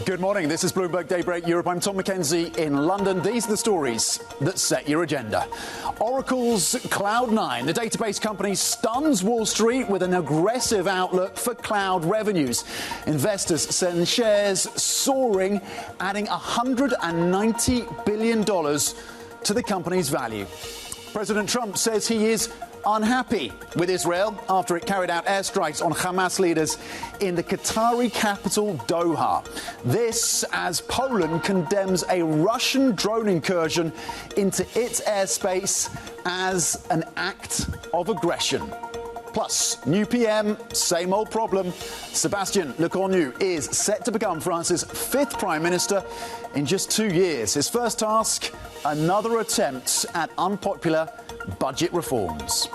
Good morning. This is Bloomberg Daybreak Europe. I'm Tom McKenzie in London. These are the stories that set your agenda. Oracle's Cloud9, the database company, stuns Wall Street with an aggressive outlook for cloud revenues. Investors send shares soaring, adding $190 billion to the company's value. President Trump says he is unhappy with Israel after it carried out airstrikes on Hamas leaders in the Qatari capital, Doha. This as Poland condemns a Russian drone incursion into its airspace as an act of aggression. Plus, new PM, same old problem. Sebastien Lecornu is set to become France's 5th Prime Minister in just 2 years. His first task, another attempt at unpopular budget reforms.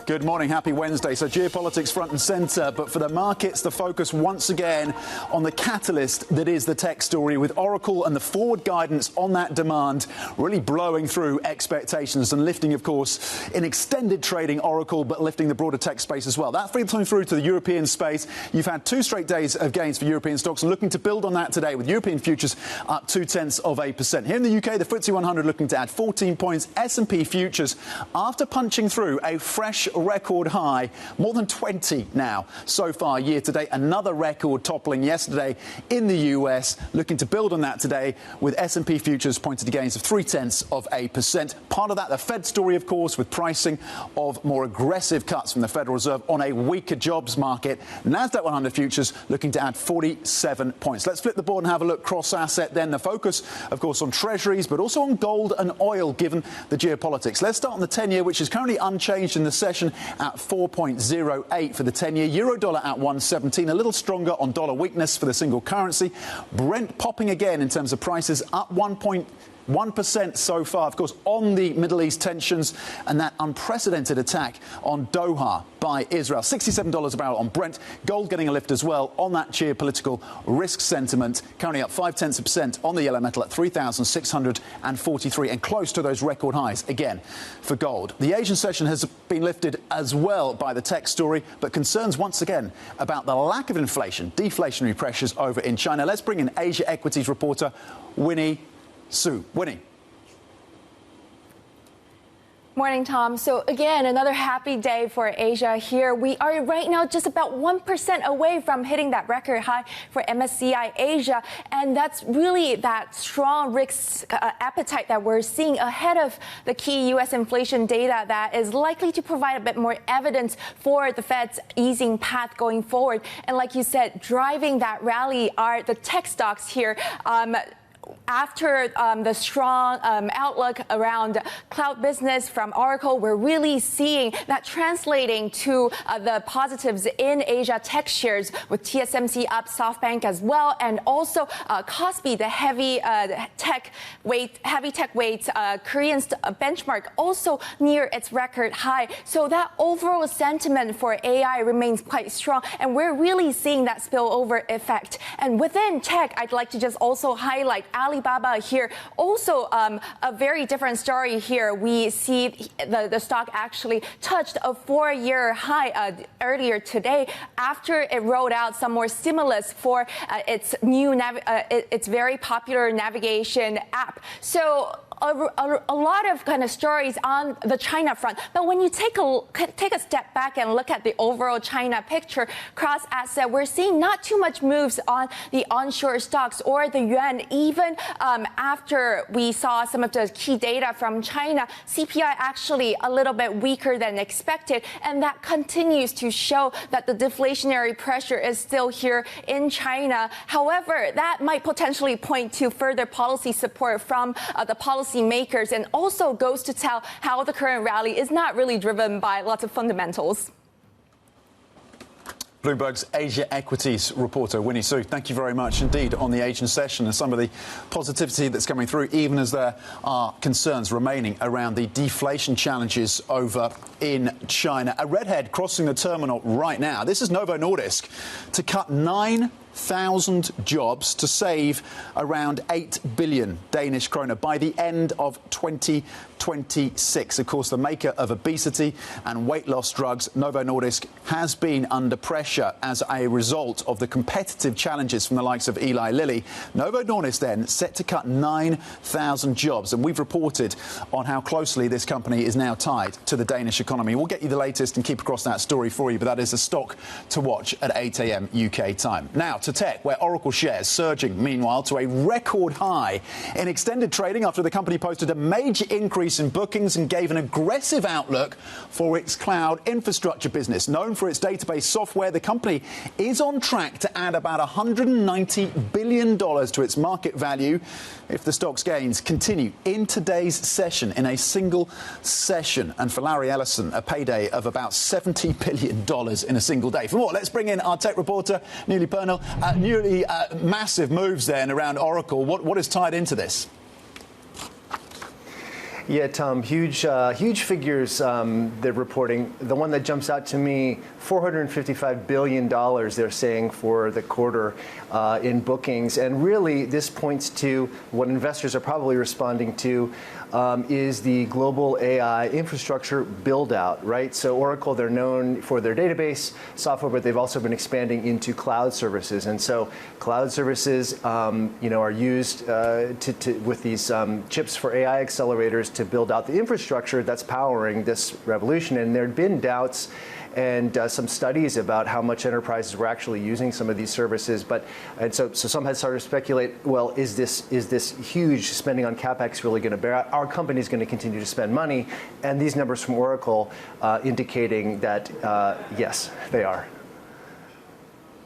Good morning. Happy Wednesday. So geopolitics front and centre, but for the markets, the focus once again on the catalyst that is the tech story, with Oracle and the forward guidance on that demand really blowing through expectations and lifting, of course, in extended trading Oracle, but lifting the broader tech space as well. That filtering through to the European space. You've had 2 straight days of gains for European stocks and looking to build on that today with European futures up 0.2%. Here in the UK, the FTSE 100 looking to add 14 points. S&P futures, after punching through a fresh record high, more than 20 now so far year to date. Another record toppling yesterday in the US, looking to build on that today with S&P futures pointing to gains of 0.3%. Part of that, the Fed story, of course, with pricing of more aggressive cuts from the Federal Reserve on a weaker jobs market. Nasdaq 100 futures looking to add 47 points. Let's flip the board and have a look cross asset then. The focus, of course, on treasuries, but also on gold and oil, given the geopolitics. Let's start on the 10-year, which is currently unchanged in the session at 4.08 for the 10-year. Euro dollar at 117, a little stronger on dollar weakness for the single currency. Brent popping again in terms of prices, up 1.1% so far, of course, on the Middle East tensions and that unprecedented attack on Doha by Israel. $67 a barrel on Brent. Gold getting a lift as well on that geopolitical risk sentiment, currently up 0.5% on the yellow metal at 3,643 and close to those record highs again for gold. The Asian session has been lifted as well by the tech story, but concerns once again about the lack of inflation, deflationary pressures over in China. Let's bring in Asia equities reporter Winnie Su. Winnie. Morning, Tom. So again, another happy day for Asia here. We are right now just about 1% away from hitting that record high for MSCI Asia. And that's really that strong risk appetite that we're seeing ahead of the key U.S. inflation data that is likely to provide a bit more evidence for the Fed's easing path going forward. And like you said, driving that rally are the tech stocks here. After the strong outlook around cloud business from Oracle, we're really seeing that translating to the positives in Asia tech shares, with TSMC up, SoftBank as well, and also Kospi, the heavy tech weight Korean benchmark, also near its record high. So that overall sentiment for AI remains quite strong, and we're really seeing that spillover effect. And within tech, I'd like to just also highlight Alibaba here. Also, a very different story here. We see the stock actually touched a 4-year high earlier today after it rolled out some more stimulus for its new its very popular navigation app. So a lot of kind of stories on the China front. But when you take a step back and look at the overall China picture, cross asset, we're seeing not too much moves on the onshore stocks or the yuan, even after we saw some of the key data from China. CPI actually a little bit weaker than expected, and that continues to show that the deflationary pressure is still here in China. However, that might potentially point to further policy support from the policymakers, and also goes to tell how the current rally is not really driven by lots of fundamentals. Bloomberg's Asia equities reporter Winnie Su, thank you very much indeed on the Asian session and some of the positivity that's coming through, even as there are concerns remaining around the deflation challenges over in China. A redhead crossing the terminal right now. This is Novo Nordisk to cut 9 9,000 jobs to save around 8 billion Danish kroner by the end of 2026. Of course, the maker of obesity and weight loss drugs, Novo Nordisk, has been under pressure as a result of the competitive challenges from the likes of Eli Lilly. Novo Nordisk then set to cut 9,000 jobs, and we've reported on how closely this company is now tied to the Danish economy. We'll get you the latest and keep across that story for you, but that is a stock to watch at 8 a.m. UK time. Now to tech, where Oracle shares surging, meanwhile, to a record high in extended trading after the company posted a major increase in bookings and gave an aggressive outlook for its cloud infrastructure business. Known for its database software, the company is on track to add about $190 billion to its market value if the stock's gains continue in today's session, in a single session. And for Larry Ellison, a payday of about $70 billion in a single day. For more, let's bring in our tech reporter, Newly Pernell. Massive moves then around Oracle. What is tied into this? Yeah, Tom, huge figures they're reporting. The one that jumps out to me, $455 billion they're saying for the quarter in bookings. And really, this points to what investors are probably responding to is the global AI infrastructure build out, right? So Oracle, they're known for their database software, but they've also been expanding into cloud services. And so cloud services, are used with these chips for AI accelerators to build out the infrastructure that's powering this revolution. And there had been doubts and some studies about how much enterprises were actually using some of these services. So some had started to speculate, well, is this huge spending on CapEx really going to bear out? Our company is going to continue to spend money. And these numbers from Oracle indicating that, yes, they are.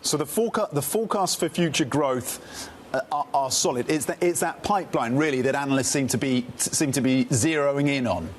So the forecast for future growth are solid. It's that pipeline, really, that analysts seem to be zeroing in on.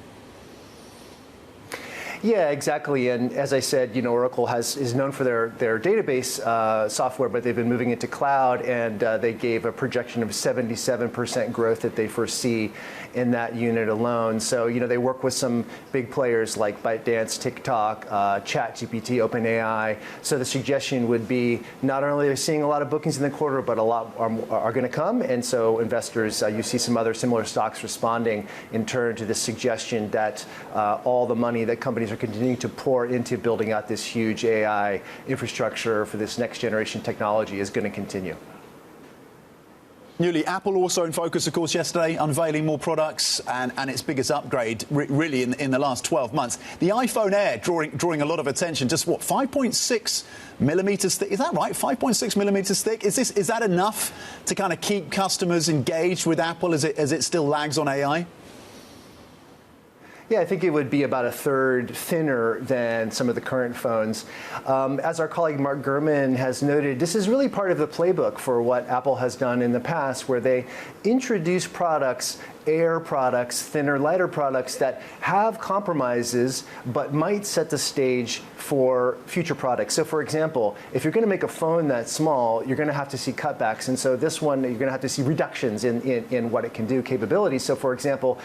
Yeah, exactly. And as I said, Oracle is known for their database software, but they've been moving into cloud, and they gave a projection of 77% growth that they foresee in that unit alone. So, they work with some big players like ByteDance, TikTok, ChatGPT, OpenAI. So the suggestion would be not only are they seeing a lot of bookings in the quarter, but a lot are going to come. And so investors, you see some other similar stocks responding in turn to this suggestion that all the money that companies are continuing to pour into building out this huge AI infrastructure for this next generation technology is going to continue. Newly, Apple also in focus, of course, yesterday, unveiling more products and its biggest upgrade really in the last 12 months. The iPhone Air drawing a lot of attention. Just 5.6 millimeters thick? Is that right? 5.6 millimeters thick? Is that enough to kind of keep customers engaged with Apple as it still lags on AI? Yeah, I think it would be about a third thinner than some of the current phones. As our colleague Mark Gurman has noted, this is really part of the playbook for what Apple has done in the past, where they introduce products, Air products, thinner, lighter products that have compromises but might set the stage for future products. So, for example, if you're going to make a phone that small, you're going to have to see cutbacks. And so this one, you're going to have to see reductions in what it can do, capabilities. So, for example,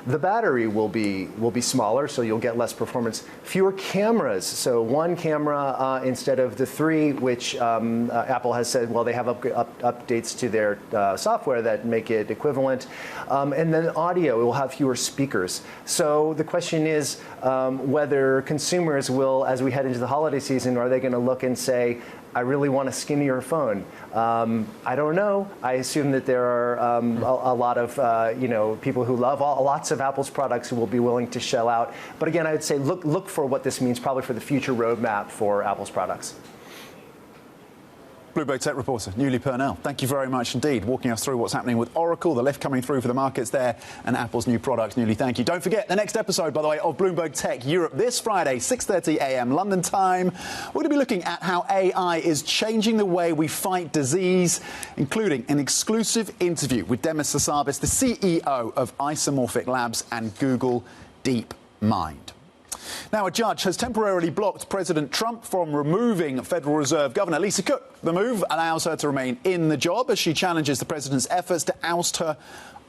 the battery will be smaller, so you'll get less performance. Fewer cameras, so one camera instead of the three, which Apple has said, well, they have updates to their software that make it equivalent. And then audio, it will have fewer speakers. So the question is whether consumers will, as we head into the holiday season, are they going to look and say, I really want a skinnier phone? I don't know. I assume that there are a lot of people who love lots of Apple's products who will be willing to shell out. But again, I would say look for what this means probably for the future roadmap for Apple's products. Bloomberg Tech reporter Newly Pernell, thank you very much indeed, walking us through what's happening with Oracle, the lift coming through for the markets there, and Apple's new products. Newly, thank you. Don't forget the next episode, by the way, of Bloomberg Tech Europe this Friday, 6:30 a.m. London time. We're going to be looking at how AI is changing the way we fight disease, including an exclusive interview with Demis Hassabis, the CEO of Isomorphic Labs and Google DeepMind. Now, a judge has temporarily blocked President Trump from removing Federal Reserve Governor Lisa Cook. The move allows her to remain in the job as she challenges the president's efforts to oust her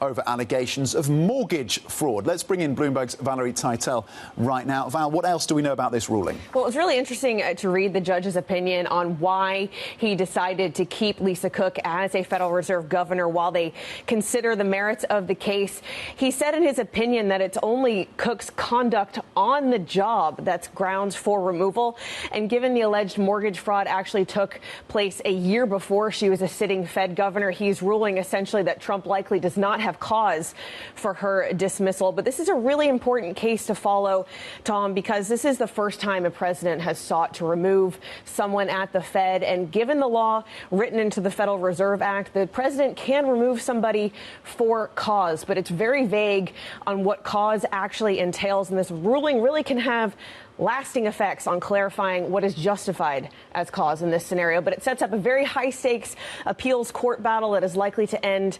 over allegations of mortgage fraud. Let's bring in Bloomberg's Valerie Teitel right now. Val, what else do we know about this ruling? Well, it's really interesting to read the judge's opinion on why he decided to keep Lisa Cook as a Federal Reserve governor while they consider the merits of the case. He said in his opinion that it's only Cook's conduct on the job that's grounds for removal. And given the alleged mortgage fraud actually took place a year before she was a sitting Fed governor, he's ruling essentially that Trump likely does not have cause for her dismissal. But this is a really important case to follow, Tom, because this is the first time a president has sought to remove someone at the Fed. And given the law written into the Federal Reserve Act, the president can remove somebody for cause, but it's very vague on what cause actually entails. And this ruling really can have lasting effects on clarifying what is justified as cause in this scenario. But it sets up a very high stakes appeals court battle that is likely to end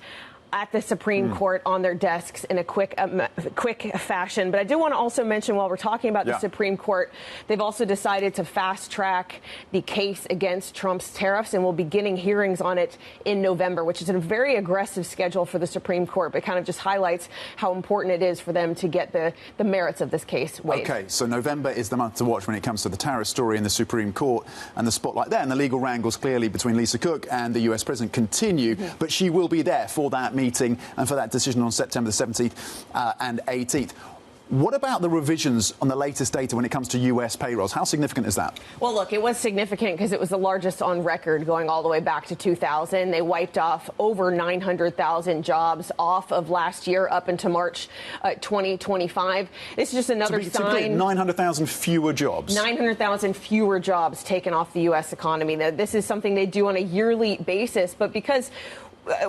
at the Supreme Court on their desks in a quick fashion. But I do want to also mention, while we're talking about the Supreme Court, they've also decided to fast track the case against Trump's tariffs, and we'll be beginning hearings on it in November, which is a very aggressive schedule for the Supreme Court, but kind of just highlights how important it is for them to get the merits of this case weighed. OK, so November is the month to watch when it comes to the tariff story in the Supreme Court, and the spotlight there. And the legal wrangles clearly between Lisa Cook and the US president continue, but she will be there for that meeting and for that decision on September the 17th and 18th. What about the revisions on the latest data when it comes to US payrolls? How significant is that? Well, look, it was significant because it was the largest on record going all the way back to 2000. They wiped off over 900,000 jobs off of last year up into March 2025. It's just another sign. 900,000 fewer jobs. 900,000 fewer jobs taken off the U.S. economy. Now, this is something they do on a yearly basis, but because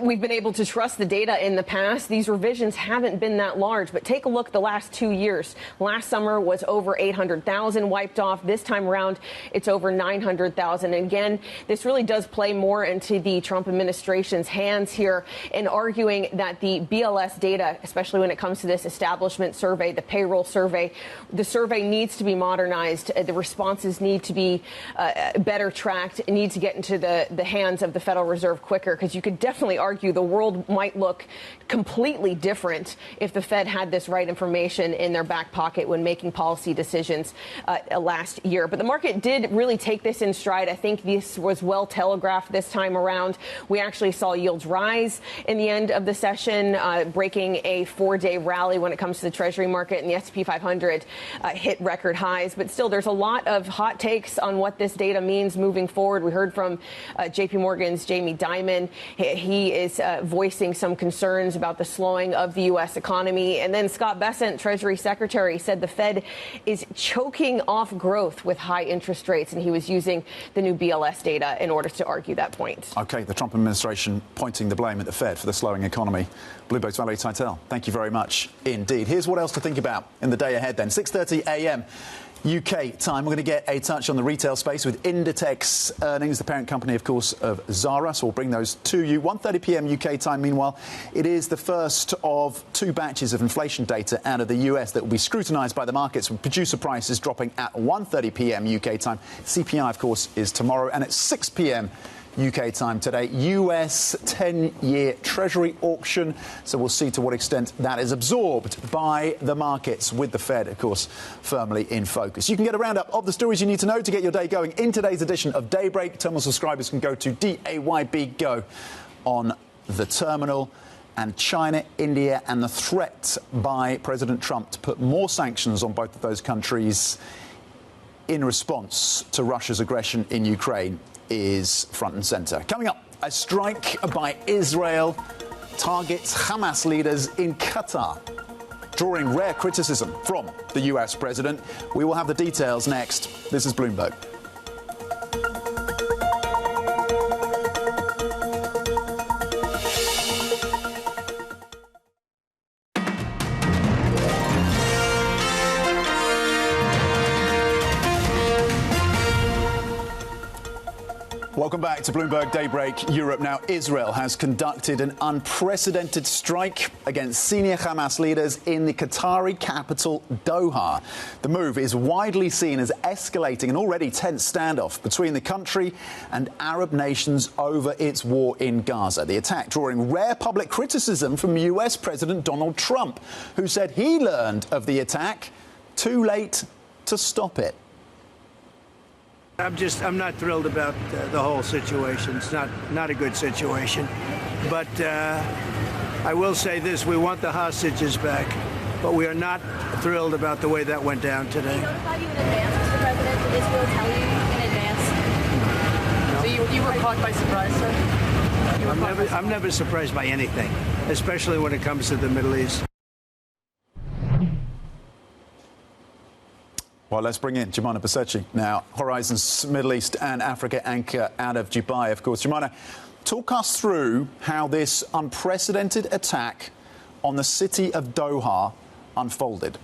we've been able to trust the data in the past, these revisions haven't been that large. But take a look the last 2 years. Last summer was over 800,000 wiped off. This time around, it's over 900,000. And again, this really does play more into the Trump administration's hands here in arguing that the BLS data, especially when it comes to this establishment survey, the payroll survey, the survey needs to be modernized. The responses need to be better tracked. It needs to get into the hands of the Federal Reserve quicker, because you could definitely argue the world might look completely different if the Fed had this right information in their back pocket when making policy decisions last year. But the market did really take this in stride. I think this was well telegraphed this time around. We actually saw yields rise in the end of the session, breaking a 4-day rally when it comes to the Treasury market, and the S&P 500 hit record highs. But still, there's a lot of hot takes on what this data means moving forward. We heard from JP Morgan's Jamie Dimon. He is voicing some concerns about the slowing of the U.S. economy. And then Scott Bessent, Treasury Secretary, said the Fed is choking off growth with high interest rates. And he was using the new BLS data in order to argue that point. OK, the Trump administration pointing the blame at the Fed for the slowing economy. Bloomberg's Valerie Teitel, thank you very much indeed. Here's what else to think about in the day ahead then. 6:30 a.m. UK time. We're going to get a touch on the retail space with Inditex Earnings, the parent company, of course, of Zara. So we'll bring those to you. 1:30 p.m. UK time. Meanwhile, it is the first of 2 batches of inflation data out of the US that will be scrutinised by the markets, with producer prices dropping at 1:30 p.m. UK time. CPI, of course, is tomorrow, and at 6 p.m. UK time today, US 10-year Treasury auction. So we'll see to what extent that is absorbed by the markets, with the Fed, of course, firmly in focus. You can get a roundup of the stories you need to know to get your day going in today's edition of Daybreak. Terminal subscribers can go to DAYB Go on the terminal. And China, India, and the threat by President Trump to put more sanctions on both of those countries in response to Russia's aggression in Ukraine is front and centre. Coming up, a strike by Israel targets Hamas leaders in Qatar, drawing rare criticism from the US president. We will have the details next. This is Bloomberg. Welcome back to Bloomberg Daybreak Europe. Now, Israel has conducted an unprecedented strike against senior Hamas leaders in the Qatari capital, Doha. The move is widely seen as escalating an already tense standoff between the country and Arab nations over its war in Gaza. The attack drawing rare public criticism from US President Donald Trump, who said he learned of the attack too late to stop it. I'm not thrilled about the whole situation. It's not a good situation. But I will say this, we want the hostages back, but we are not thrilled about the way that went down today. Did they notify you in advance, Mr. President? Did Israel tell you in advance? No. So you were caught by surprise, sir? I'm never surprised by anything, especially when it comes to the Middle East. Well, let's bring in Jumana Basechi now, Horizon's Middle East and Africa anchor out of Dubai, of course. Jumana, talk us through how this unprecedented attack on the city of Doha unfolded.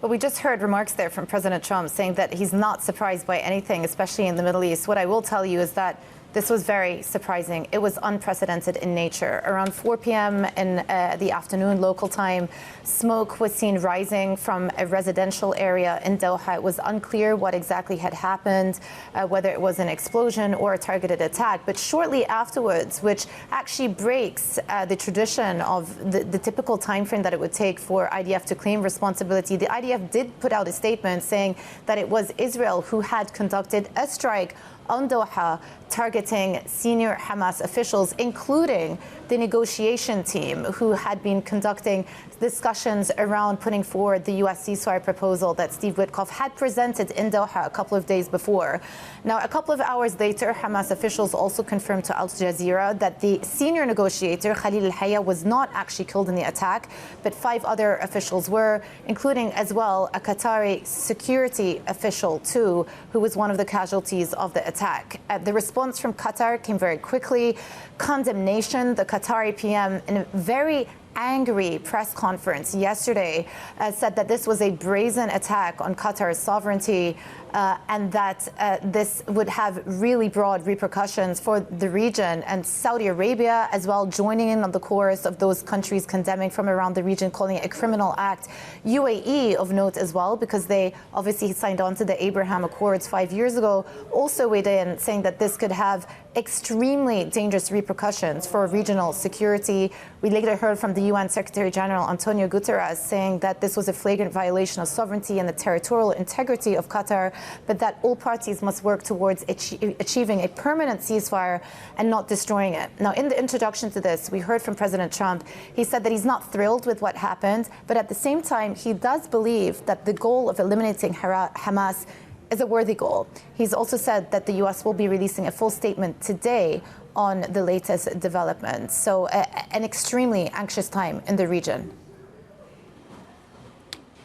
Well, we just heard remarks there from President Trump saying that he's not surprised by anything, especially in the Middle East. What I will tell you is that this was very surprising. It was unprecedented in nature. Around 4 p.m. in the afternoon local time, smoke was seen rising from a residential area in Doha. It was unclear what exactly had happened, whether it was an explosion or a targeted attack. But shortly afterwards, which actually breaks the tradition of the typical time frame that it would take for IDF to claim responsibility, the IDF did put out a statement saying that it was Israel who had conducted a strike on Doha, targeting senior Hamas officials, including the negotiation team who had been conducting discussions around putting forward the U.S. ceasefire proposal that Steve Witkoff had presented in Doha a couple of days before. Now, a couple of hours later, Hamas officials also confirmed to Al Jazeera that the senior negotiator, Khalil al-Hayya, was not actually killed in the attack, but 5 other officials were, including as well a Qatari security official, too, who was one of the casualties of the attack. The response from Qatar came very quickly. Condemnation, the Qatari PM, in a very angry press conference yesterday, said that this was a brazen attack on Qatar's sovereignty and that this would have really broad repercussions for the region. And Saudi Arabia as well joining in on the chorus of those countries condemning from around the region, calling it a criminal act. UAE of note as well, because they obviously signed on to the Abraham Accords 5 years ago, also weighed in, saying that this could have extremely dangerous repercussions for regional security. We later heard from the UN Secretary General Antonio Guterres saying that this was a flagrant violation of sovereignty and the territorial integrity of Qatar, but that all parties must work towards achieving a permanent ceasefire and not destroying it. Now, in the introduction to this, we heard from President Trump. He said that he's not thrilled with what happened, but at the same time, he does believe that the goal of eliminating Hamas is a worthy goal. He's also said that the U.S. will be releasing a full statement today on the latest developments. So an extremely anxious time in the region.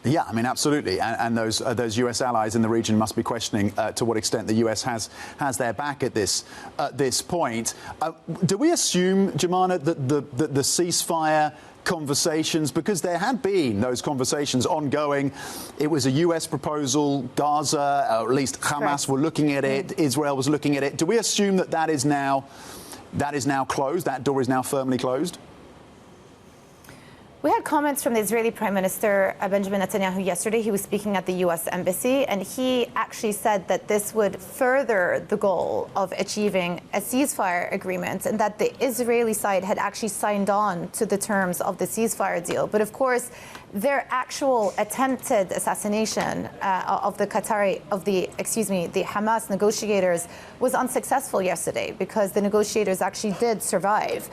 Yeah, I mean, absolutely. And those U.S. allies in the region must be questioning to what extent the U.S. has their back at this point. Do we assume, Jumana, that the ceasefire conversations, because there had been those conversations ongoing, it was a U.S. proposal, Gaza, or at least Hamas were looking at it, Israel was looking at it. Do we assume that is now closed, that door is now firmly closed? We had comments from the Israeli Prime Minister Benjamin Netanyahu yesterday. He was speaking at the U.S. Embassy, and he actually said that this would further the goal of achieving a ceasefire agreement and that the Israeli side had actually signed on to the terms of the ceasefire deal. But of course, their actual attempted assassination of the Hamas negotiators was unsuccessful yesterday because the negotiators actually did survive.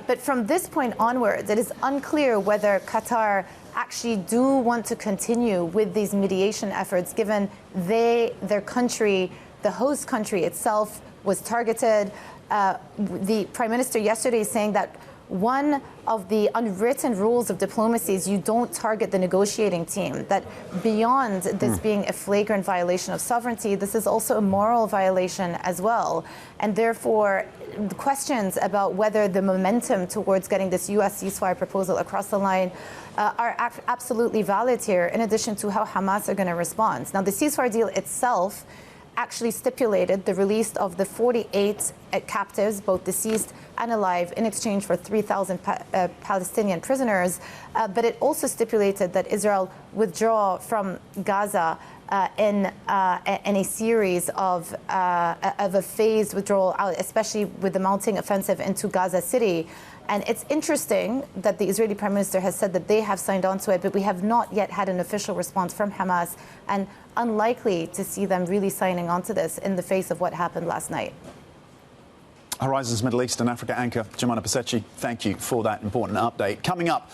But from this point onwards, it is unclear whether Qatar actually do want to continue with these mediation efforts, given their country, the host country itself, was targeted. The Prime Minister yesterday saying that one of the unwritten rules of diplomacy is you don't target the negotiating team, that beyond this being a flagrant violation of sovereignty, this is also a moral violation as well. And therefore, the questions about whether the momentum towards getting this U.S. ceasefire proposal across the line are absolutely valid here, in addition to how Hamas are going to respond. Now, the ceasefire deal itself actually stipulated the release of the 48 captives, both deceased and alive, in exchange for 3,000 Palestinian prisoners. But it also stipulated that Israel withdraw from Gaza in a series of a phased withdrawal, especially with the mounting offensive into Gaza City. And it's interesting that the Israeli Prime Minister has said that they have signed on to it, but we have not yet had an official response from Hamas, and unlikely to see them really signing on to this in the face of what happened last night. Horizons Middle East and Africa anchor Jemana Pasechi, thank you for that important update. Coming up,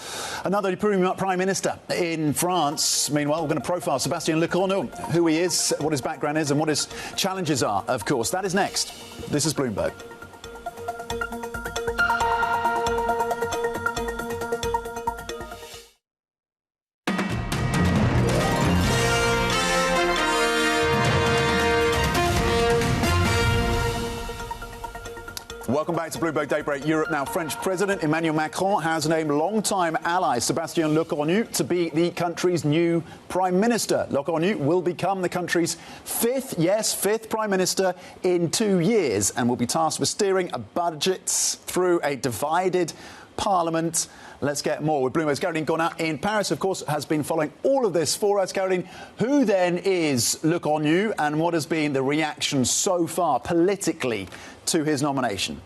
another Prime Minister in France. Meanwhile, we're going to profile Sebastien Lecornu, who he is, what his background is, and what his challenges are, of course. That is next. This is Bloomberg. Welcome back to Bloomberg Daybreak Europe. Now, French President Emmanuel Macron has named longtime ally Sebastien Lecornu to be the country's new Prime Minister. Lecornu will become the country's fifth Prime Minister in 2 years and will be tasked with steering a budget through a divided Parliament. Let's get more with Bloomberg's Caroline Corner in Paris, of course, has been following all of this for us. Caroline, who then is Lecornu and what has been the reaction so far politically to his nomination?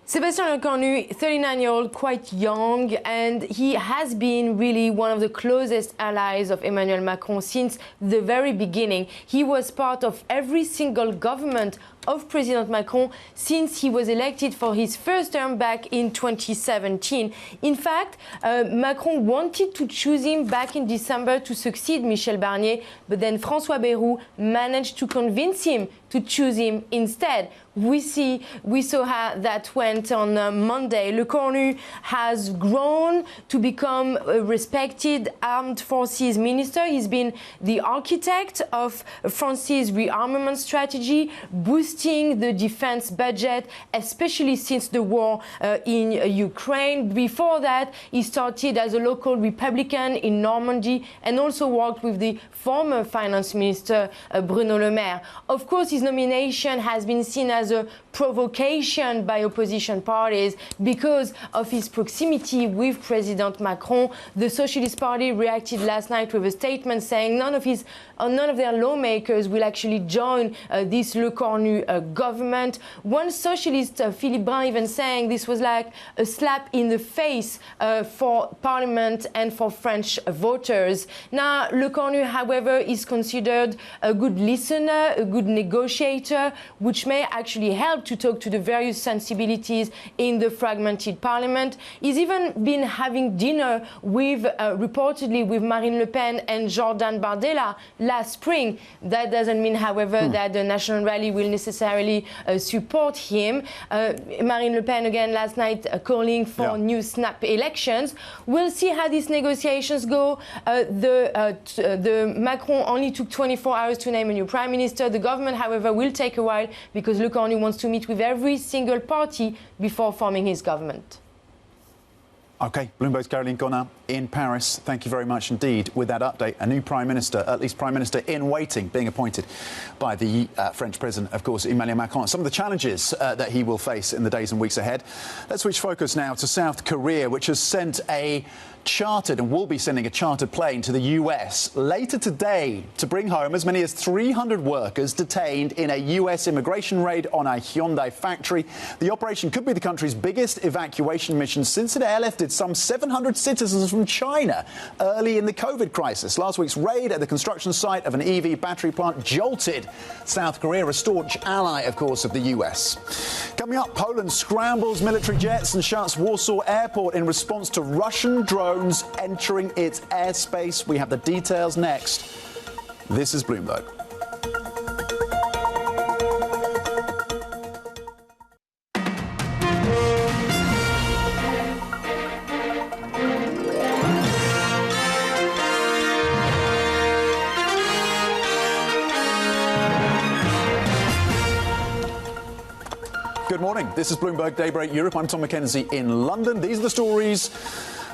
Sebastien Lecornu, 39-year-old, quite young, and he has been really one of the closest allies of Emmanuel Macron since the very beginning. He was part of every single government of President Macron since he was elected for his first term back in 2017. In fact, Macron wanted to choose him back in December to succeed Michel Barnier, but then François Bayrou managed to convince him to choose him instead. We saw how that went on Monday. Lecornu has grown to become a respected armed forces minister. He's been the architect of France's rearmament strategy, boosting the defense budget, especially since the war in Ukraine. Before that, he started as a local Republican in Normandy and also worked with the former finance minister Bruno Le Maire. Of course, his nomination has been seen as a provocation by opposition parties because of his proximity with President Macron. The Socialist Party reacted last night with a statement saying none of their lawmakers will actually join this Lecornu government. One socialist, Philippe Brun, even saying this was like a slap in the face for Parliament and for French voters. Now, Lecornu, however, is considered a good listener, a good negotiator, which may actually help to talk to the various sensibilities in the fragmented Parliament. He's even been having dinner with, reportedly, with Marine Le Pen and Jordan Bardella last spring. That doesn't mean, however, that the National Rally will necessarily support him. Marine Le Pen, again, last night calling for new snap elections. We'll see how these negotiations go. The Macron only took 24 hours to name a new prime minister. The government, however, will take a while because Lecornu wants to meet with every single party before forming his government. OK, Bloomberg's Caroline Corner in Paris. Thank you very much indeed with that update. A new Prime Minister, at least Prime Minister in waiting, being appointed by the French President, of course, Emmanuel Macron. Some of the challenges that he will face in the days and weeks ahead. Let's switch focus now to South Korea, which has sent a chartered and will be sending a chartered plane to the US later today to bring home as many as 300 workers detained in a US immigration raid on a Hyundai factory. The operation could be the country's biggest evacuation mission since it airlifted some 700 citizens from China early in the COVID crisis. Last week's raid at the construction site of an EV battery plant jolted South Korea, a staunch ally, of course, of the US. Coming up, Poland scrambles military jets and shuts Warsaw airport in response to Russian drones entering its airspace. We have the details next. This is Bloomberg. Good morning. This is Bloomberg Daybreak Europe. I'm Tom McKenzie in London. These are the stories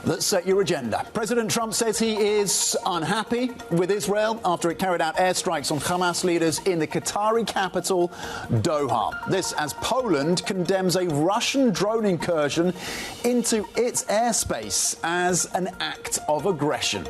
that set your agenda. President Trump says he is unhappy with Israel after it carried out airstrikes on Hamas leaders in the Qatari capital, Doha. This as Poland condemns a Russian drone incursion into its airspace as an act of aggression.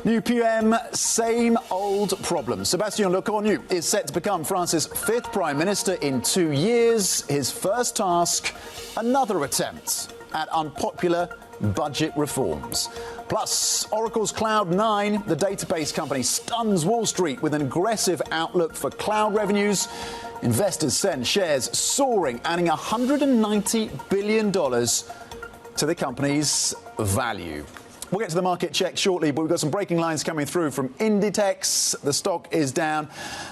New PM, same old problem. Sebastien Lecornu is set to become France's fifth prime minister in 2 years. His first task, another attempt at unpopular budget reforms. Plus, Oracle's Cloud9, the database company, stuns Wall Street with an aggressive outlook for cloud revenues. Investors send shares soaring, adding $190 billion to the company's value. We'll get to the market check shortly, but we've got some breaking lines coming through from Inditex. The stock is down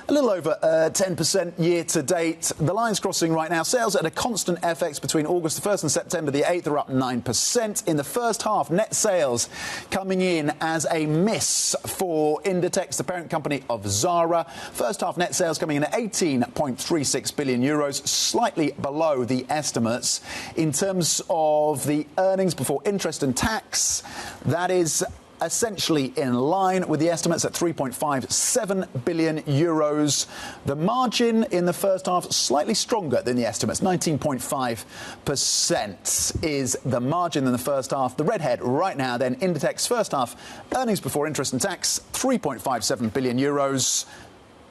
a little over 10% year to date. The line's crossing right now. Sales at a constant FX between August the 1st and September the 8th are up 9%. In the first half, net sales coming in as a miss for Inditex, the parent company of Zara. First half net sales coming in at 18.36 billion euros, slightly below the estimates. In terms of the earnings before interest and tax, that is essentially in line with the estimates at 3.57 billion euros. The margin in the first half slightly stronger than the estimates. 19.5% is the margin in the first half. The redhead right now then, Inditex first half earnings before interest and tax, 3.57 billion euros,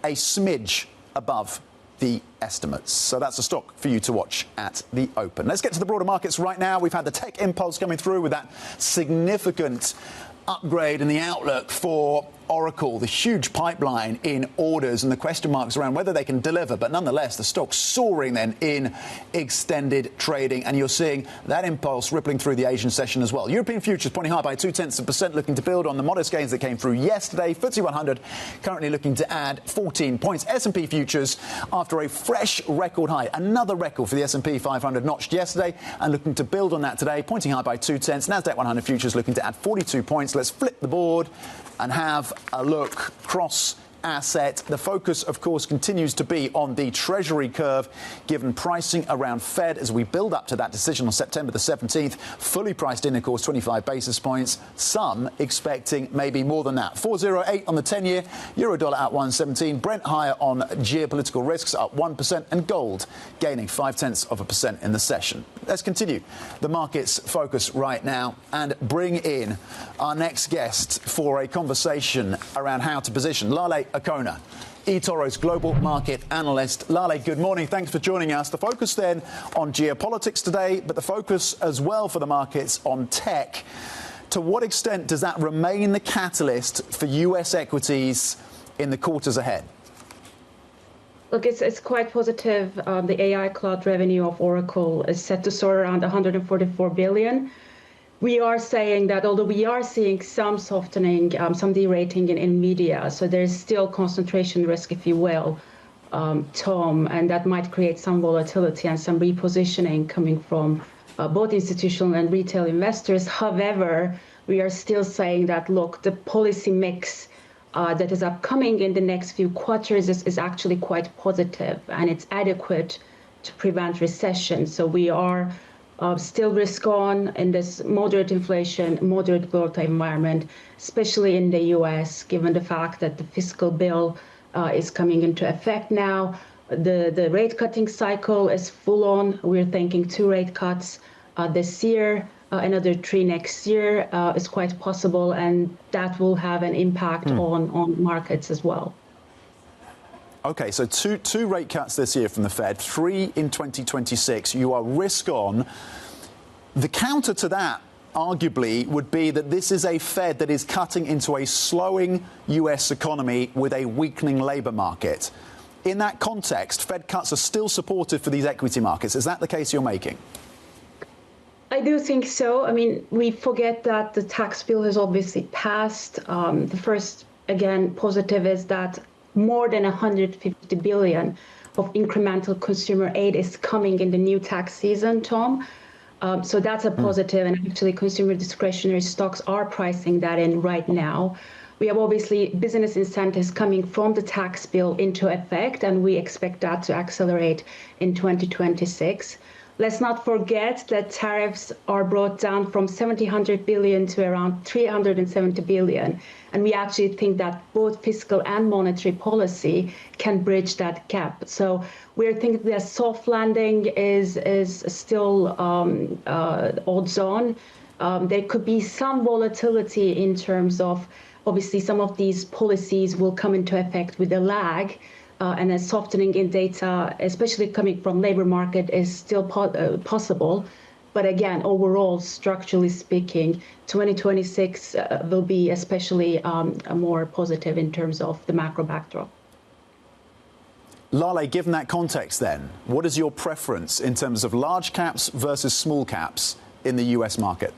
a smidge above the estimates. So that's a stock for you to watch at the open. Let's get to the broader markets right now. We've had the tech impulse coming through with that significant upgrade in the outlook for Oracle, the huge pipeline in orders and the question marks around whether they can deliver. But nonetheless, the stock's soaring then in extended trading. And you're seeing that impulse rippling through the Asian session as well. European futures pointing high by 0.2%, looking to build on the modest gains that came through yesterday. FTSE 100 currently looking to add 14 points. S&P futures after a fresh record high. Another record for the S&P 500 notched yesterday and looking to build on that today, pointing high by 0.2. Nasdaq 100 futures looking to add 42 points. Let's flip the board and have a look cross asset. The focus, of course, continues to be on the Treasury curve, given pricing around Fed as we build up to that decision on September the 17th. Fully priced in, of course, 25 basis points. Some expecting maybe more than that. 408 on the 10-year. Euro dollar at 117. Brent higher on geopolitical risks, up 1%. And gold gaining 0.5% in the session. Let's continue the market's focus right now and bring in our next guest for a conversation around how to position. Lale Akoner, eToro's global market analyst. Lale, good morning. Thanks for joining us. The focus then on geopolitics today, but the focus as well for the markets on tech. To what extent does that remain the catalyst for US equities in the quarters ahead? Look, it's quite positive. The AI cloud revenue of Oracle is set to soar around 144 billion. We are saying that although we are seeing some softening, some derating in media, so there's still concentration risk, if you will, Tom, and that might create some volatility and some repositioning coming from both institutional and retail investors. However, we are still saying that, look, the policy mix that is upcoming in the next few quarters is actually quite positive, and it's adequate to prevent recession. So we are still risk on in this moderate inflation, moderate growth environment, especially in the US, given the fact that the fiscal bill is coming into effect now. The rate cutting cycle is full on. We're thinking 2 rate cuts this year, another 3 next year is quite possible, and that will have an impact on markets as well. OK, so two rate cuts this year from the Fed, 3 in 2026. You are risk on. The counter to that, arguably, would be that this is a Fed that is cutting into a slowing US economy with a weakening labour market. In that context, Fed cuts are still supportive for these equity markets. Is that the case you're making? I do think so. I mean, we forget that the tax bill has obviously passed. The first, again, positive is that more than 150 billion of incremental consumer aid is coming in the new tax season, Tom. So that's a positive, and actually consumer discretionary stocks are pricing that in right now. We have obviously business incentives coming from the tax bill into effect, and we expect that to accelerate in 2026. Let's not forget that tariffs are brought down from 700 billion to around 370 billion. And we actually think that both fiscal and monetary policy can bridge that gap. So we're thinking that soft landing is still odds on. There could be some volatility in terms of, obviously, some of these policies will come into effect with a lag. And a softening in data, especially coming from labor market, is still possible. But again, overall, structurally speaking, 2026 will be especially more positive in terms of the macro backdrop. Lale, given that context then, what is your preference in terms of large caps versus small caps in the US market?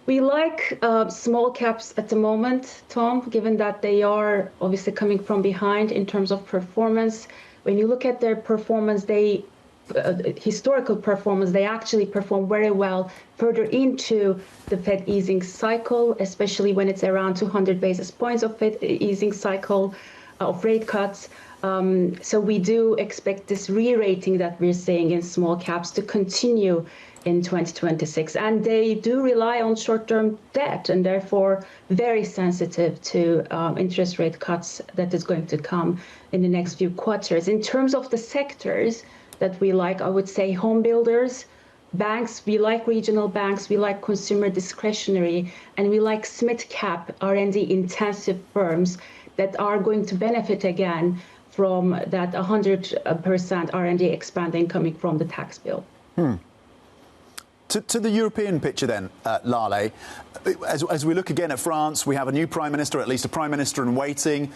We like small caps at the moment, Tom, given that they are obviously coming from behind in terms of performance. When you look at their performance, historical performance, they actually perform very well further into the Fed easing cycle, especially when it's around 200 basis points of Fed easing cycle of rate cuts. So we do expect this re-rating that we're seeing in small caps to continue in 2026. And they do rely on short-term debt and therefore very sensitive to interest rate cuts that is going to come in the next few quarters. In terms of the sectors that we like, I would say home builders, banks, we like regional banks, we like consumer discretionary, and we like mid-cap R&D intensive firms that are going to benefit again from that 100% R&D expanding coming from the tax bill. To the European picture then, Lale, as we look again at France, we have a new prime minister, at least a prime minister in waiting.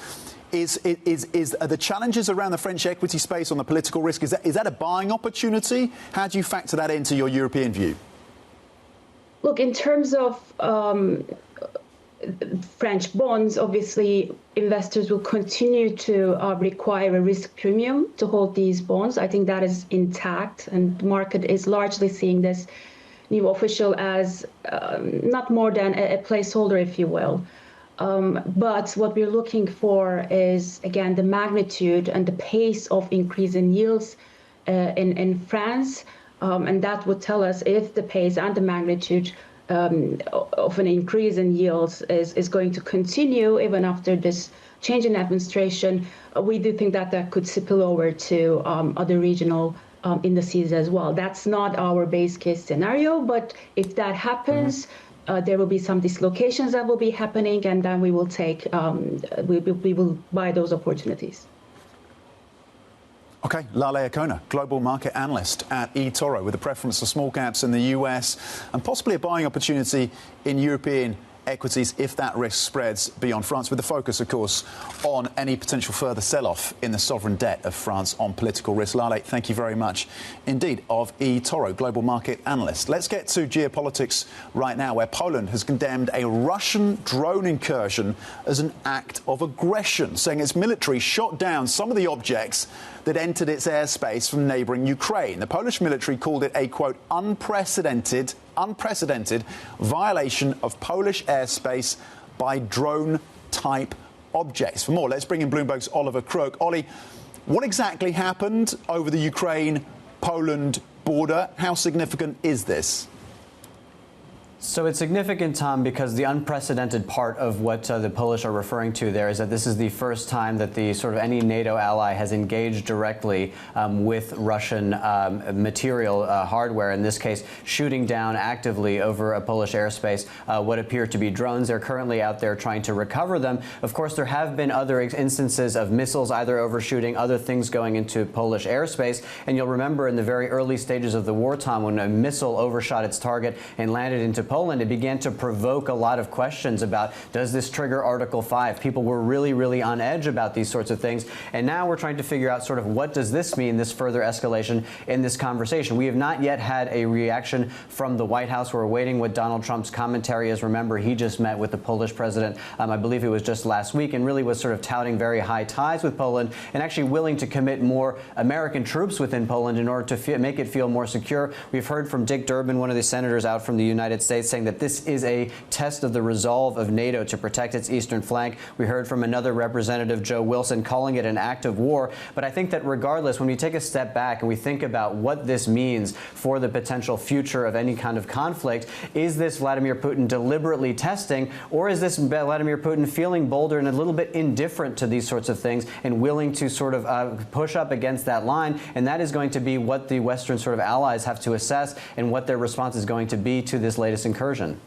Are the challenges around the French equity space on the political risk, is that a buying opportunity? How do you factor that into your European view? Look, in terms of French bonds, obviously investors will continue to require a risk premium to hold these bonds. I think that is intact, and the market is largely seeing this new official as not more than a placeholder, if you will. But what we're looking for is, again, the magnitude and the pace of increase in yields in France. And that would tell us if the pace and the magnitude of an increase in yields is going to continue even after this change in administration. We do think that that could spill over to other regional indices as well. That's not our base case scenario, but if that happens, there will be some dislocations that will be happening, and then we will we will buy those opportunities. OK, Lale Akoner, global market analyst at eToro, with a preference for small caps in the US and possibly a buying opportunity in European equities if that risk spreads beyond France, with the focus, of course, on any potential further sell-off in the sovereign debt of France on political risk. Lale, thank you very much indeed, of eToro, global market analyst. Let's get to geopolitics right now, where Poland has condemned a Russian drone incursion as an act of aggression, saying its military shot down some of the objects that entered its airspace from neighbouring Ukraine. The Polish military called it a, quote, unprecedented violation of Polish airspace by drone-type objects. For more, let's bring in Bloomberg's Oliver Crook. Ollie, what exactly happened over the Ukraine-Poland border? How significant is this? So it's significant, Tom, because the unprecedented part of what the Polish are referring to there is that this is the first time that the sort of any NATO ally has engaged directly with Russian material, hardware, in this case, shooting down actively over a Polish airspace what appear to be drones. They're currently out there trying to recover them. Of course, there have been other instances of missiles either overshooting, other things going into Polish airspace. And you'll remember in the very early stages of the war, Tom, when a missile overshot its target and landed into Poland, it began to provoke a lot of questions about, does this trigger Article 5? People were really, really on edge about these sorts of things. And now we're trying to figure out sort of what does this mean, this further escalation in this conversation. We have not yet had a reaction from the White House. We're awaiting what Donald Trump's commentary is. Remember, he just met with the Polish president, I believe it was just last week, and really was sort of touting very high ties with Poland and actually willing to commit more American troops within Poland in order to make it feel more secure. We've heard from Dick Durbin, one of the senators out from the United States, States, saying that this is a test of the resolve of NATO to protect its eastern flank. We heard from another representative, Joe Wilson, calling it an act of war. But I think that regardless, when we take a step back and we think about what this means for the potential future of any kind of conflict, is this Vladimir Putin deliberately testing, or is this Vladimir Putin feeling bolder and a little bit indifferent to these sorts of things and willing to sort of push up against that line? And that is going to be what the Western sort of allies have to assess and what their response is going to be to this latest incursion.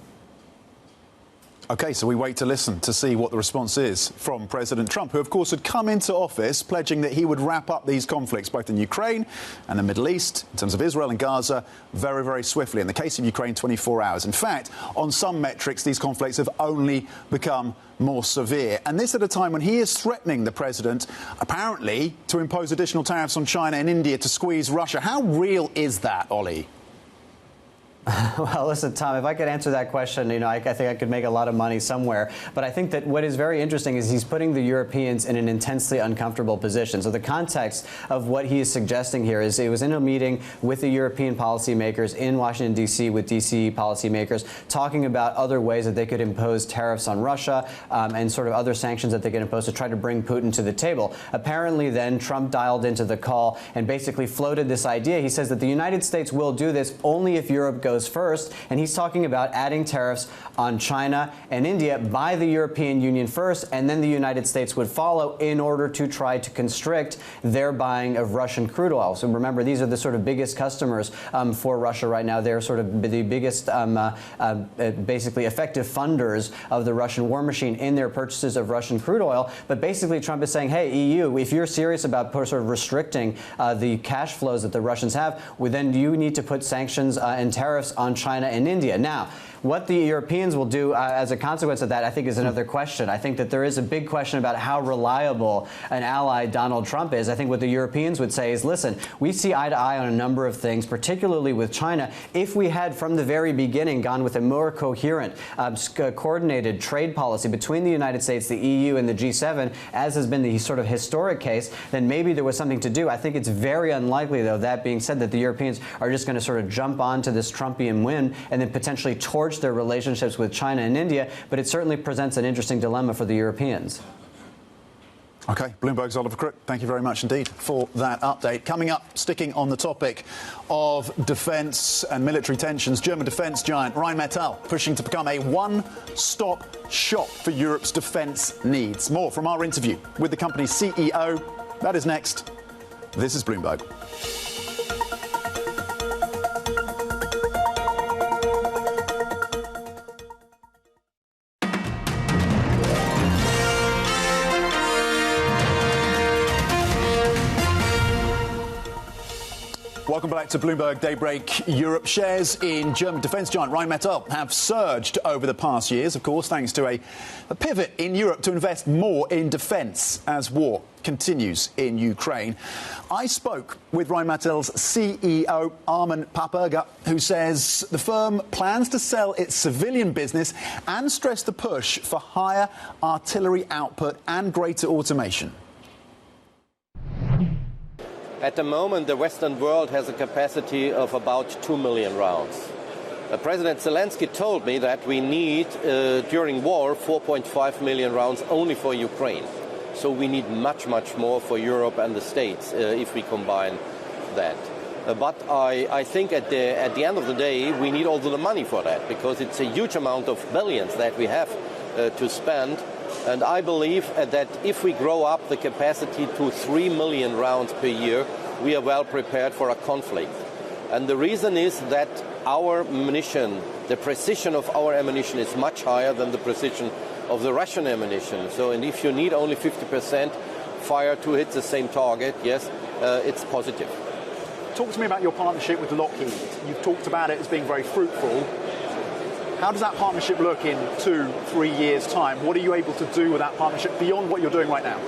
OK, so we wait to listen to see what the response is from President Trump, who, of course, had come into office pledging that he would wrap up these conflicts, both in Ukraine and the Middle East, in terms of Israel and Gaza, very, very swiftly. In the case of Ukraine, 24 hours. In fact, on some metrics, these conflicts have only become more severe. And this at a time when he is threatening the president, apparently, to impose additional tariffs on China and India to squeeze Russia. How real is that, Ollie? Well, listen, Tom, if I could answer that question, I think I could make a lot of money somewhere. But I think that what is very interesting is he's putting the Europeans in an intensely uncomfortable position. So the context of what he is suggesting here is he was in a meeting with the European policymakers in Washington, D.C., with D.C. policymakers, talking about other ways that they could impose tariffs on Russia and sort of other sanctions that they could impose to try to bring Putin to the table. Apparently, then, Trump dialed into the call and basically floated this idea. He says that the United States will do this only if Europe goes first, and he's talking about adding tariffs on China and India by the European Union first, and then the United States would follow in order to try to constrict their buying of Russian crude oil. So remember, these are the sort of biggest customers for Russia right now. They're sort of the biggest, basically effective funders of the Russian war machine in their purchases of Russian crude oil. But basically, Trump is saying, hey, EU, if you're serious about sort of restricting the cash flows that the Russians have, well, then you need to put sanctions and tariffs on China and India. Now, what the Europeans will do as a consequence of that, I think, is another question. I think that there is a big question about how reliable an ally Donald Trump is. I think what the Europeans would say is, listen, we see eye to eye on a number of things, particularly with China. If we had from the very beginning gone with a more coherent, coordinated trade policy between the United States, the EU, and the G7, as has been the sort of historic case, then maybe there was something to do. I think it's very unlikely, though, that being said, that the Europeans are just going to sort of jump onto this Trumpian win and then potentially torch their relationships with China and India, but it certainly presents an interesting dilemma for the Europeans. OK, Bloomberg's Oliver Crook, thank you very much indeed for that update. Coming up, sticking on the topic of defence and military tensions, German defence giant Rheinmetall pushing to become a one-stop shop for Europe's defence needs. More from our interview with the company's CEO. That is next. This is Bloomberg. Welcome back to Bloomberg Daybreak Europe. Shares in German defence giant Rheinmetall have surged over the past years, of course, thanks to a pivot in Europe to invest more in defence as war continues in Ukraine. I spoke with Rheinmetall's CEO, Armin Papperger, who says the firm plans to sell its civilian business and stress the push for higher artillery output and greater automation. At the moment, the Western world has a capacity of about 2 million rounds. President Zelensky told me that we need, during war, 4.5 million rounds only for Ukraine. So we need much, much more for Europe and the States if we combine that. But I think at the end of the day, we need also the money for that, because it's a huge amount of billions that we have to spend. And I believe that if we grow up the capacity to 3 million rounds per year, we are well prepared for a conflict. And the reason is that our ammunition, the precision of our ammunition is much higher than the precision of the Russian ammunition. So, and if you need only 50% fire to hit the same target, yes, it's positive. Talk to me about your partnership with Lockheed. You've talked about it as being very fruitful. How does that partnership look in 2-3 years' time? What are you able to do with that partnership beyond what you're doing right now?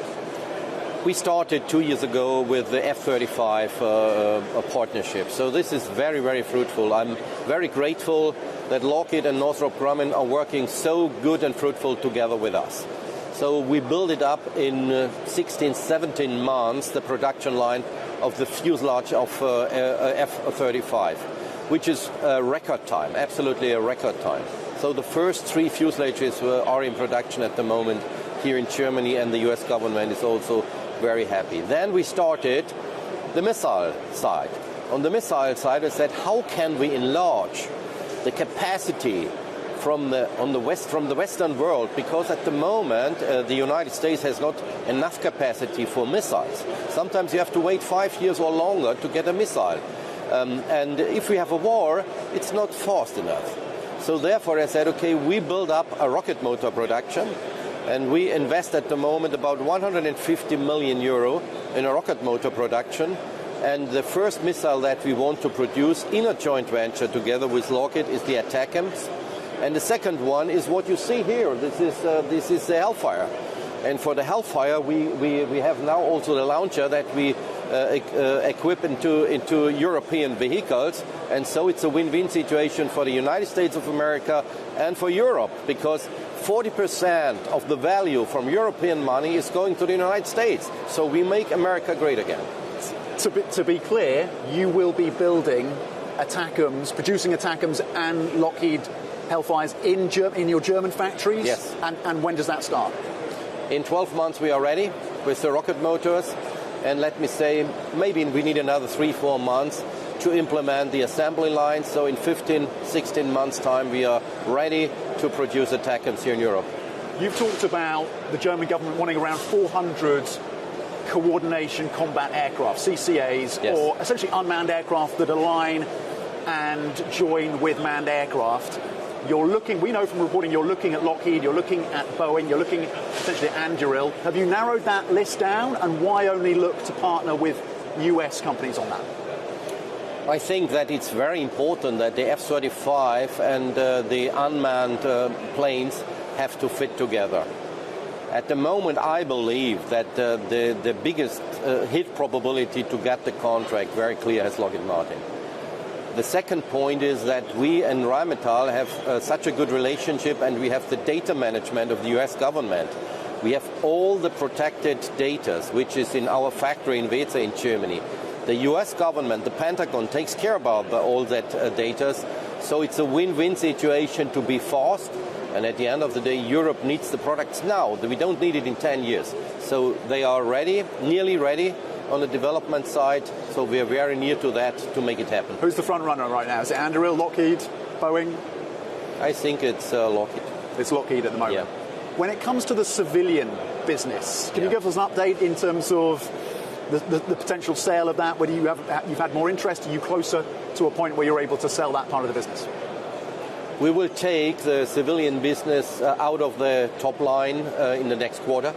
We started 2 years ago with the F-35 partnership. So this is very, very fruitful. I'm very grateful that Lockheed and Northrop Grumman are working so good and fruitful together with us. So we built it up in 16, 17 months, the production line of the fuselage of F-35. which is a record time, absolutely a record time. So the first 3 fuselages are in production at the moment here in Germany, and the US government is also very happy. Then we started the missile side. On the missile side, I said, how can we enlarge the capacity from the Western world? Because at the moment, the United States has not enough capacity for missiles. Sometimes you have to wait 5 years or longer to get a missile. And if we have a war, it's not fast enough. So therefore, I said, okay, we build up a rocket motor production, and we invest at the moment about 150 million euro in a rocket motor production. And the first missile that we want to produce in a joint venture together with Lockheed is the ATACMS. And the second one is what you see here. This is the Hellfire. And for the Hellfire, we have now also the launcher that we equip into European vehicles. And so it's a win-win situation for the United States of America and for Europe, because 40% of the value from European money is going to the United States. So we make America great again. To be clear, you will be building ATACMS, producing ATACMS and Lockheed Hellfires in your German factories? Yes. And when does that start? In 12 months we are ready with the rocket motors. And let me say, maybe we need another 3-4 months to implement the assembly line. So in 15, 16 months' time, we are ready to produce ATACMS here in Europe. You've talked about the German government wanting around 400 coordination combat aircraft, CCAs, yes, or essentially unmanned aircraft that align and join with manned aircraft. You're looking, we know from reporting, you're looking at Lockheed, you're looking at Boeing, you're looking essentially at Anduril. Have you narrowed that list down, and why only look to partner with US companies on that? I think that it's very important that the F-35 and the unmanned planes have to fit together. At the moment, I believe that the biggest hit probability to get the contract very clear has Lockheed Martin. The second point is that we and Rheinmetall have such a good relationship, and we have the data management of the US government. We have all the protected data, which is in our factory in Weeze in Germany. The US government, the Pentagon, takes care about all that data. So it's a win-win situation to be fast. And at the end of the day, Europe needs the products now. We don't need it in 10 years. So they are ready, nearly ready on the development side. So we are very near to that to make it happen. Who's the front runner right now? Is it Anduril, Lockheed, Boeing? I think it's Lockheed. It's Lockheed at the moment. Yeah. When it comes to the civilian business, can you give us an update in terms of the potential sale of that? Whether you've had more interest? Are you closer to a point where you're able to sell that part of the business? We will take the civilian business out of the top line in the next quarter.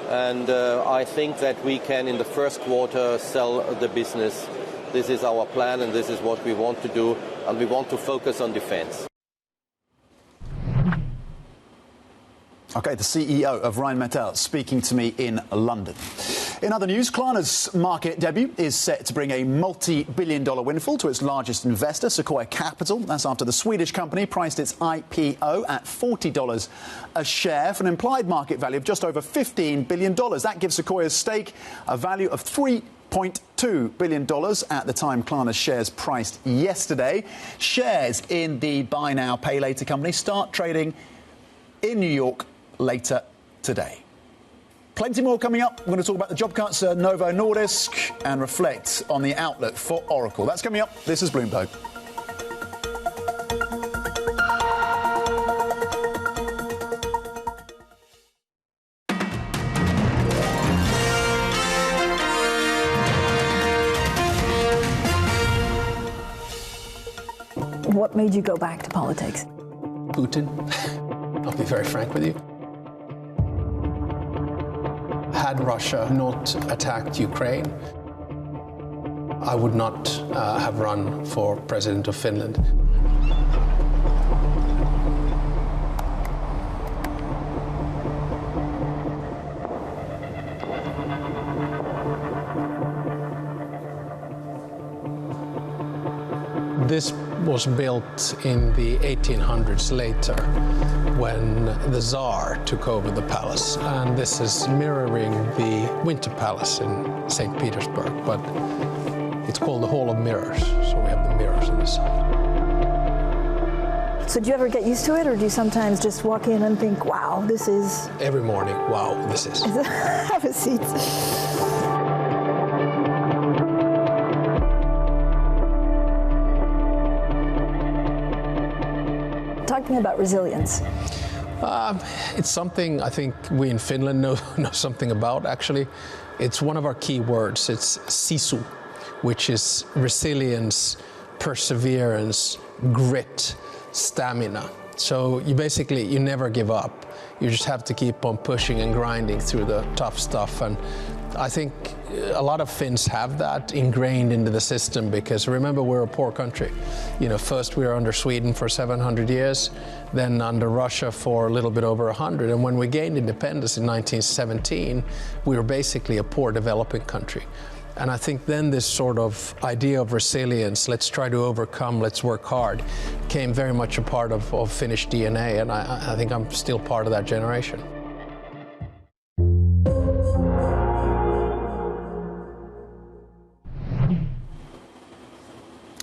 And I think that we can, in the first quarter, sell the business. This is our plan, and this is what we want to do. And we want to focus on defense. Okay, the CEO of Rheinmetall speaking to me in London. In other news, Klarna's market debut is set to bring a multi-billion-dollar windfall to its largest investor, Sequoia Capital. That's after the Swedish company priced its IPO at $40 a share for an implied market value of just over $15 billion. That gives Sequoia's stake a value of $3.2 billion at the time Klarna's shares priced yesterday. Shares in the buy now, pay later company start trading in New York later today. Plenty more coming up. We're going to talk about the job cuts at Novo Nordisk and reflect on the outlook for Oracle. That's coming up. This is Bloomberg. What made you go back to politics? Putin. I'll be very frank with you. Had Russia not attacked Ukraine, I would not have run for president of Finland. This was built in the 1800s later, when the Tsar took over the palace. And this is mirroring the Winter Palace in St. Petersburg, but It's called the Hall of Mirrors. So we have the mirrors on this side. So do you ever get used to it, or do you sometimes just walk in and think, wow, this is... Every morning, wow, this is. Have a seat. Talk to me about resilience. It's something I think we in Finland know something about, actually. It's one of our key words. It's sisu, which is resilience, perseverance, grit, stamina. So you never give up. You just have to keep on pushing and grinding through the tough stuff. And I think a lot of Finns have that ingrained into the system, because remember, we're a poor country. First we were under Sweden for 700 years, then under Russia for a little bit over 100. And when we gained independence in 1917, we were basically a poor developing country. And I think then this sort of idea of resilience, let's try to overcome, let's work hard, came very much a part of Finnish DNA, and I think I'm still part of that generation.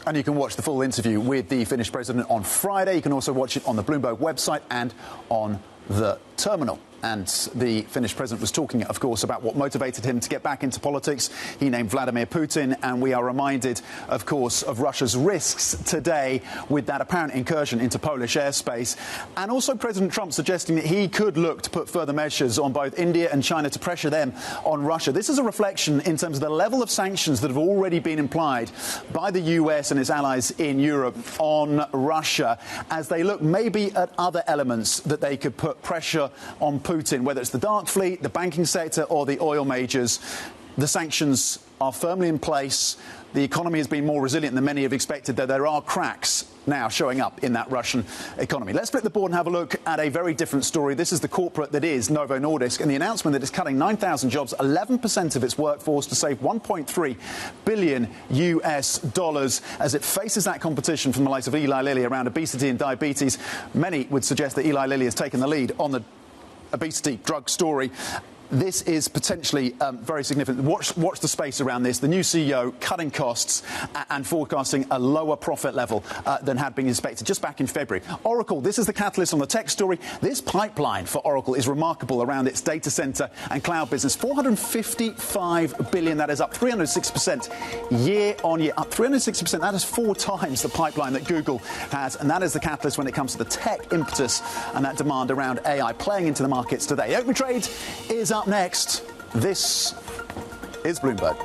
And you can watch the full interview with the Finnish president on Friday. You can also watch it on the Bloomberg website and on the terminal. And the Finnish president was talking, of course, about what motivated him to get back into politics. He named Vladimir Putin, and we are reminded, of course, of Russia's risks today with that apparent incursion into Polish airspace. And also President Trump suggesting that he could look to put further measures on both India and China to pressure them on Russia. This is a reflection in terms of the level of sanctions that have already been implied by the US and its allies in Europe on Russia, as they look maybe at other elements that they could put pressure on Putin, whether it's the dark fleet, the banking sector or the oil majors. The sanctions are firmly in place. The economy has been more resilient than many have expected, though there are cracks now showing up in that Russian economy. Let's split the board and have a look at a very different story. This is the corporate that is Novo Nordisk, and the announcement that it's cutting 9,000 jobs, 11% of its workforce, to save $1.3 billion as it faces that competition from the likes of Eli Lilly around obesity and diabetes. Many would suggest that Eli Lilly has taken the lead on the obesity drug story. This is potentially very significant. Watch the space around this. The new CEO cutting costs and forecasting a lower profit level than had been expected just back in February. Oracle, this is the catalyst on the tech story. This pipeline for Oracle is remarkable around its data center and cloud business. $455 billion. That is up 306% year on year. Up 360%. That is 4 times the pipeline that Google has. And that is the catalyst when it comes to the tech impetus and that demand around AI playing into the markets today. Open trade is up next. This is Bloomberg.